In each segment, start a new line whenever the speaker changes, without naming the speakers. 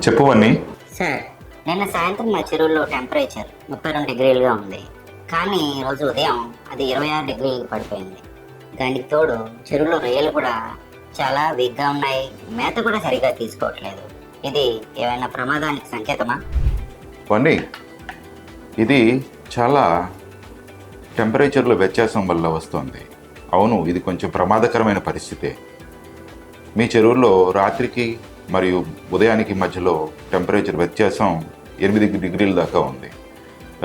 చెప్పవన్నీ.
Sir, నిన్న సాయంత్రం మా చెరువులో టెంపరేచర్ 32 డిగ్రీలుగా ఉంది. కానీ ఈరోజు ఉదయం అది 26 డిగ్రీలకు పడిపోయింది. దానికి తోడు చెరువులో రొయ్యలు కూడా చాలా వీక్గా ఉన్నాయి. మేత కూడా సరిగా తీసుకోవట్లేదు. ఇది ఏమైనా ప్రమాదానికి సంకేతమా?
వన్నీ, ఇది చాలా టెంపరేచర్లో వ్యత్యాసం వల్ల వస్తుంది. అవును, ఇది కొంచెం ప్రమాదకరమైన పరిస్థితే. మీ చెరువులో రాత్రికి మరియు ఉదయానికి మధ్యలో టెంపరేచర్ వ్యత్యాసం 8 డిగ్రీల దాకా ఉంది.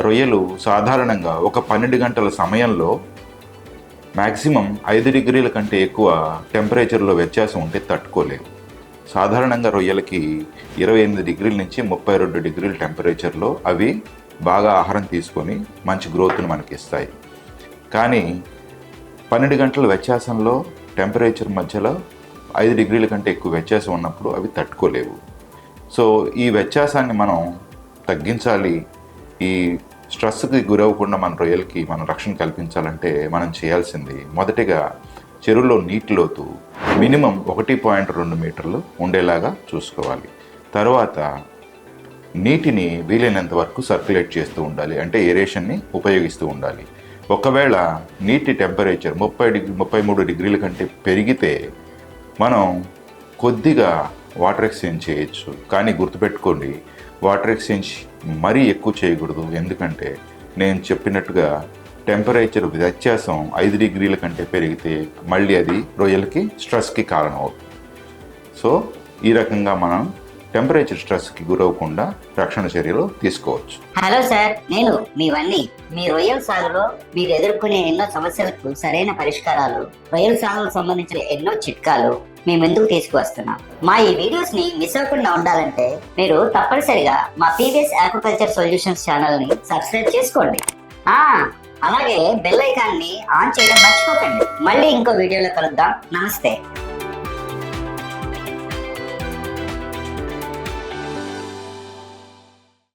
రొయ్యలు సాధారణంగా ఒక 12 గంటల సమయంలో మ్యాక్సిమం 5 డిగ్రీల కంటే ఎక్కువ టెంపరేచర్లో వ్యత్యాసం ఉంటే తట్టుకోలేవు. సాధారణంగా రొయ్యలకి 28 డిగ్రీల నుంచి 32 డిగ్రీల టెంపరేచర్లో అవి బాగా ఆహారం తీసుకొని మంచి గ్రోత్ను మనకి ఇస్తాయి. కానీ 12 గంటల వ్యత్యాసంలో టెంపరేచర్ మధ్యలో 5 డిగ్రీల కంటే ఎక్కువ వ్యత్యాసం ఉన్నప్పుడు అవి తట్టుకోలేవు. సో ఈ వ్యత్యాసాన్ని మనం తగ్గించాలి. ఈ స్ట్రెస్కి గురవ్వకుండా మన రొయ్యలకి మనం రక్షణ కల్పించాలంటే మనం చేయాల్సింది మొదటిగా చెరువులో నీటి లోతు మినిమం 1.2 మీటర్లు ఉండేలాగా చూసుకోవాలి. తర్వాత నీటిని వీలైనంత వరకు సర్క్యులేట్ చేస్తూ ఉండాలి, అంటే ఏరేషన్ని ఉపయోగిస్తూ ఉండాలి. ఒకవేళ నీటి టెంపరేచర్ 33 డిగ్రీల కంటే పెరిగితే మనం కొద్దిగా వాటర్ ఎక్స్చేంజ్ చేయొచ్చు. కానీ గుర్తుపెట్టుకోండి, వాటర్ ఎక్స్చేంజ్ మరీ ఎక్కువ చేయకూడదు. ఎందుకంటే నేను చెప్పినట్టుగా టెంపరేచర్ వ్యత్యాసం 5 డిగ్రీల కంటే పెరిగితే మళ్ళీ అది రొయ్యలకి స్ట్రెస్కి కారణం అవుతుంది. సో ఈ రకంగా మనం టెంపరేచర్ స్ట్రెస్కి గురవకుండా రక్షణ చర్యలు తీసుకోవచ్చు.
హలో సార్, నేను మీ వన్ని. మీ రొయ్యల సాగులో మీరు ఎదుర్కొనే ఎన్నో సమస్యలకు సరైన పరిష్కారాలు, రొయ్యల సాగుకు సంబంధించిన ఎన్నో చిట్కాలు మేము ఎందుకు తీసుకువస్తున్నాం. మా ఈ వీడియోస్ ని మిస్ అవ్వకుండా ఉండాలంటే మీరు తప్పనిసరిగా మా పీవీఎస్ ఆక్వాకల్చర్ సొల్యూషన్స్ ఛానల్ ని సబ్స్క్రైబ్ చేసుకోండి. అలాగే బెల్ ఐకాన్ ని ఆన్ చేయడం మర్చిపోకండి. మళ్ళీ ఇంకో వీడియోలో కలుద్దాం. నమస్తే.